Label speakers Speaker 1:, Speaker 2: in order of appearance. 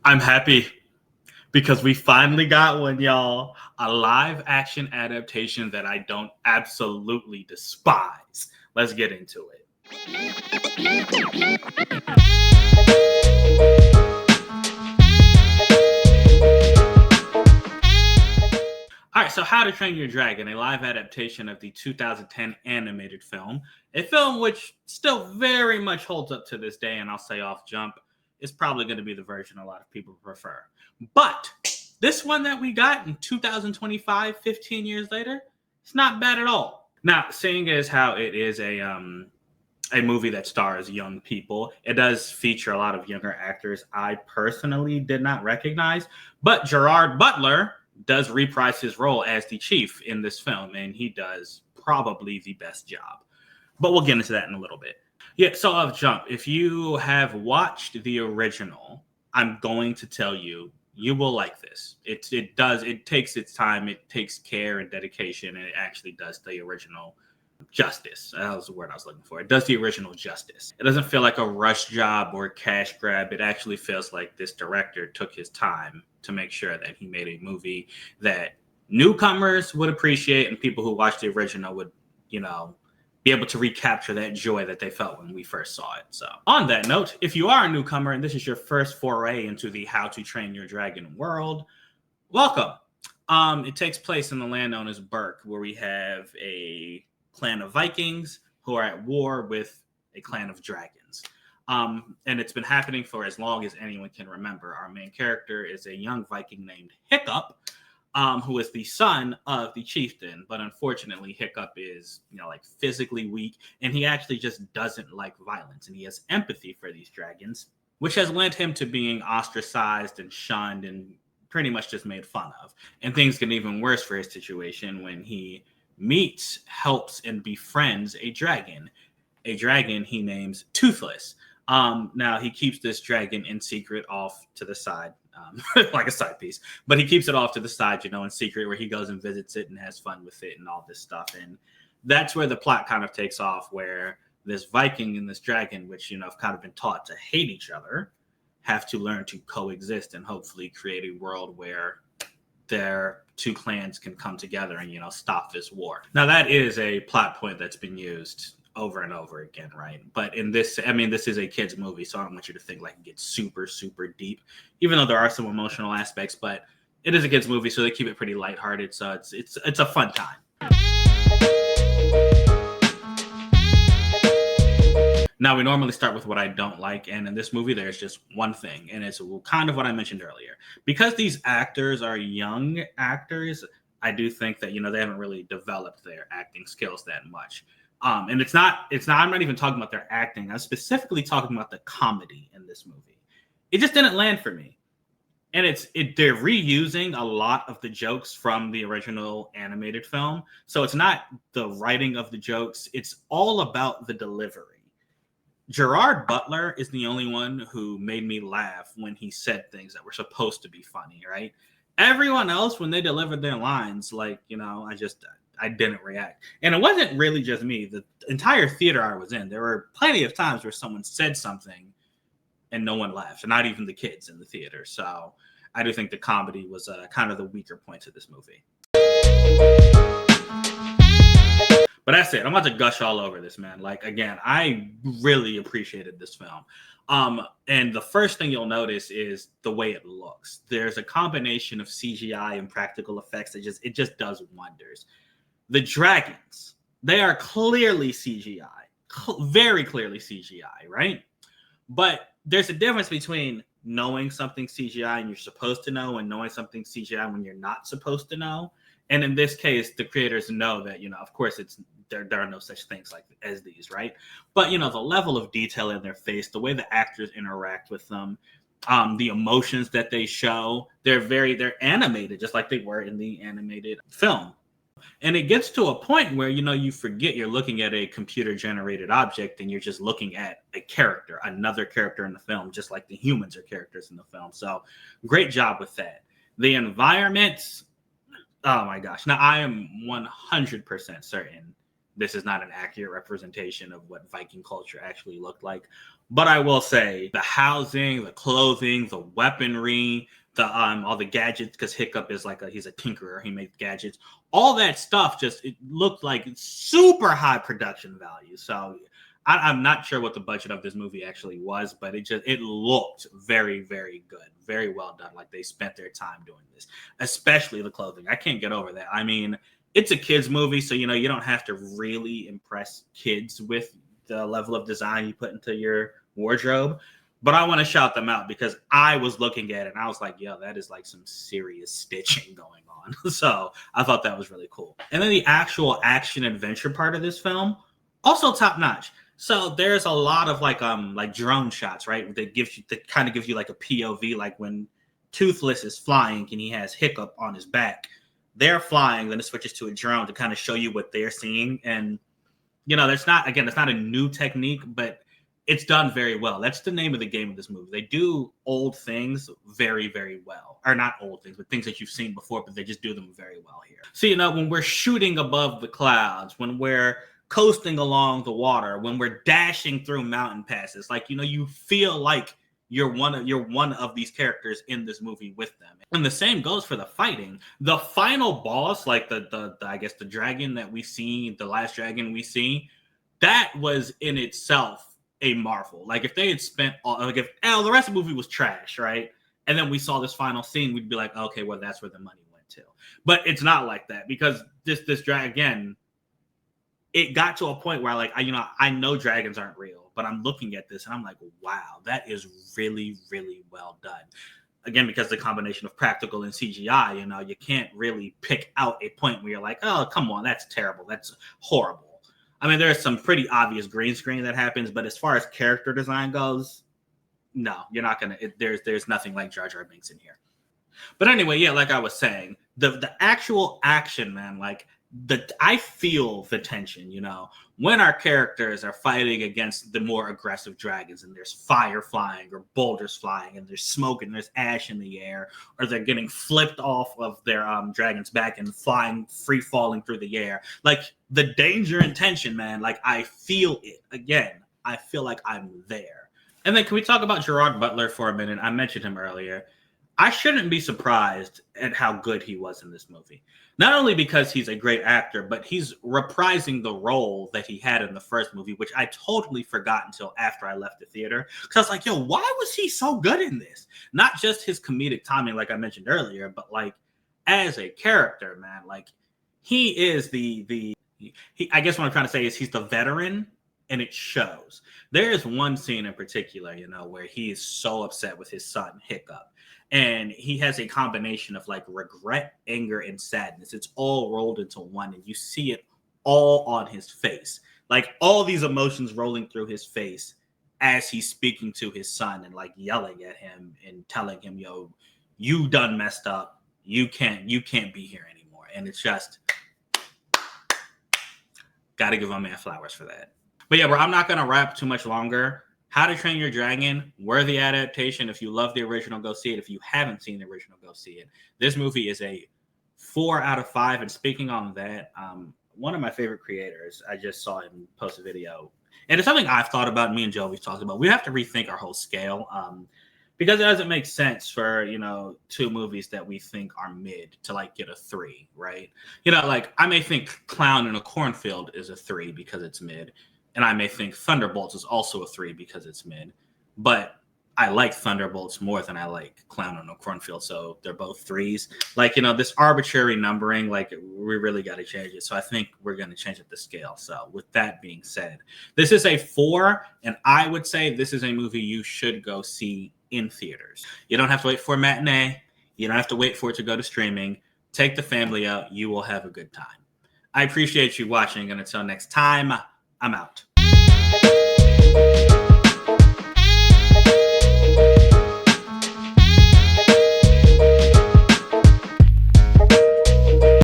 Speaker 1: I'm happy because we finally got one, y'all. A live action adaptation that I don't absolutely despise. Let's get into it. All right, so How to Train Your Dragon, a live adaptation of the 2010 animated film, a film which still very much holds up to this day, and I'll say off jump, is probably going to be the version a lot of people prefer. But this one that we got in 2025, 15 years later, it's not bad at all. Now, seeing as how it is a movie that stars young people, it does feature a lot of younger actors I personally did not recognize, but Gerard Butler does reprise his role as the chief in this film, and he does probably the best job. But we'll get into that in a little bit. Yeah, so off jump, if you have watched the original, I'm going to tell you, you will like this. It takes its time, it takes care and dedication, and it actually does the original justice. That was the word I was looking for. It does the original justice. It doesn't feel like a rush job or a cash grab. It actually feels like this director took his time to make sure that he made a movie that newcomers would appreciate and people who watched the original would, be able to recapture that joy that they felt when we first saw it. So on that note, if you are a newcomer and this is your first foray into the How to Train Your Dragon world, welcome. It takes place in the land known as Berk, where we have a clan of Vikings who are at war with a clan of dragons. And it's been happening for as long as anyone can remember. Our main character is a young Viking named Hiccup, who is the son of the chieftain. But unfortunately, Hiccup is, physically weak, and he actually just doesn't like violence. And he has empathy for these dragons, which has led him to being ostracized and shunned and pretty much just made fun of. And things get even worse for his situation when he meets, helps, and befriends a dragon he names Toothless. Now, he keeps this dragon in secret off to the side, like a side piece, but he keeps it off to the side, in secret, where he goes and visits it and has fun with it and all this stuff. And that's where the plot kind of takes off, where this Viking and this dragon, which, have kind of been taught to hate each other, have to learn to coexist and hopefully create a world where their two clans can come together and, stop this war. Now, that is a plot point that's been used over and over again, right? But in this, this is a kid's movie, so I don't want you to think like it gets super, super deep, even though there are some emotional aspects, but it is a kid's movie, so they keep it pretty lighthearted, so it's a fun time. Now, we normally start with what I don't like, and in this movie, there's just one thing, and it's kind of what I mentioned earlier. Because these actors are young actors, I do think that, they haven't really developed their acting skills that much. And I'm not even talking about their acting. I'm specifically talking about the comedy in this movie. It just didn't land for me. And they're reusing a lot of the jokes from the original animated film. So it's not the writing of the jokes. It's all about the delivery. Gerard Butler is the only one who made me laugh when he said things that were supposed to be funny, right? Everyone else, when they delivered their lines, I didn't react. And it wasn't really just me. The entire theater I was in, there were plenty of times where someone said something and no one laughed, and not even the kids in the theater. So I do think the comedy was kind of the weaker points of this movie. But that's it. I'm about to gush all over this, man. Again, I really appreciated this film. And the first thing you'll notice is the way it looks. There's a combination of CGI and practical effects that just does wonders. The dragons, they are clearly CGI, very clearly CGI, right? But there's a difference between knowing something CGI and you're supposed to know and knowing something CGI when you're not supposed to know. And in this case, the creators know that, of course, there are no such things as these, right? But, the level of detail in their face, the way the actors interact with them, the emotions that they show, they're animated just like they were in the animated film. And it gets to a point where, you forget you're looking at a computer-generated object and you're just looking at a character, another character in the film, just like the humans are characters in the film. So great job with that. The environments, oh my gosh. Now, I am 100% certain this is not an accurate representation of what Viking culture actually looked like. But I will say the housing, the clothing, the weaponry, the all the gadgets, because Hiccup is like he's a tinkerer, he makes gadgets. All that stuff just it looked like super high production value. So I'm not sure what the budget of this movie actually was, but it looked very, very good, very well done. Like they spent their time doing this, especially the clothing. I can't get over that. I mean, it's a kids movie, so you don't have to really impress kids with the level of design you put into your wardrobe. But I want to shout them out because I was looking at it and I was like, yo, that is like some serious stitching going on. So I thought that was really cool. And then the actual action adventure part of this film, also top notch. So there's a lot of like drone shots, right? That kind of gives you like a POV, like when Toothless is flying and he has Hiccup on his back. They're flying, then it switches to a drone to kind of show you what they're seeing. And it's not a new technique, but it's done very well. That's the name of the game of this movie. They do old things very, very well. Or not old things, but things that you've seen before, but they just do them very well here. So, when we're shooting above the clouds, when we're coasting along the water, when we're dashing through mountain passes, like, you feel like you're one of these characters in this movie with them. And the same goes for the fighting. The final boss, like the I guess the dragon that we see, the last dragon we see, that was in itself a marvel. Like if they had spent the rest of the movie was trash, right? And then we saw this final scene, we'd be like, okay, well, that's where the money went to. But it's not like that because this dragon, again, it got to a point where I know dragons aren't real, but I'm looking at this and I'm like, wow, that is really, really well done. Again, because the combination of practical and CGI, you can't really pick out a point where you're like, oh, come on, that's terrible. That's horrible. I mean, there's some pretty obvious green screen that happens, but as far as character design goes, no, you're not going to, there's nothing like Jar Jar Binks in here. But anyway, yeah, like I was saying, the actual action, man, like I feel the tension, when our characters are fighting against the more aggressive dragons and there's fire flying or boulders flying and there's smoke and there's ash in the air, or they're getting flipped off of their dragon's back and flying, free falling through the air. Like the danger and tension, man, like I feel it. Again, I feel like I'm there. And then can we talk about Gerard Butler for a minute? I mentioned him earlier. I shouldn't be surprised at how good he was in this movie. Not only because he's a great actor, but he's reprising the role that he had in the first movie, which I totally forgot until after I left the theater. Because I was like, yo, why was he so good in this? Not just his comedic timing, like I mentioned earlier, but like as a character, man, like he is I guess what I'm trying to say is he's the veteran, and it shows. There is one scene in particular, where he is so upset with his son, Hiccup. And he has a combination of like regret, anger, and sadness. It's all rolled into one, and you see it all on his face. Like all these emotions rolling through his face as he's speaking to his son and like yelling at him and telling him, yo, you done messed up. You can't be here anymore. And it's just gotta give my man flowers for that. But yeah, bro, I'm not gonna rap too much longer. How to Train Your Dragon, worthy adaptation. If you love the original, go see it. If you haven't seen the original, go see it. This movie is a 4 out of 5. And speaking on that, one of my favorite creators, I just saw him post a video. And it's something I've thought about, me and Joe, we've talked about. We have to rethink our whole scale because it doesn't make sense for, 2 movies that we think are mid to like get a 3, right? Like I may think Clown in a Cornfield is a 3 because it's mid. And I may think Thunderbolts is also a 3 because it's mid. But I like Thunderbolts more than I like Clown on a Cornfield. So they're both 3s. Like, this arbitrary numbering, like we really got to change it. So I think we're going to change up the scale. So with that being said, this is a 4. And I would say this is a movie you should go see in theaters. You don't have to wait for a matinee. You don't have to wait for it to go to streaming. Take the family out. You will have a good time. I appreciate you watching. And until next time, I'm out.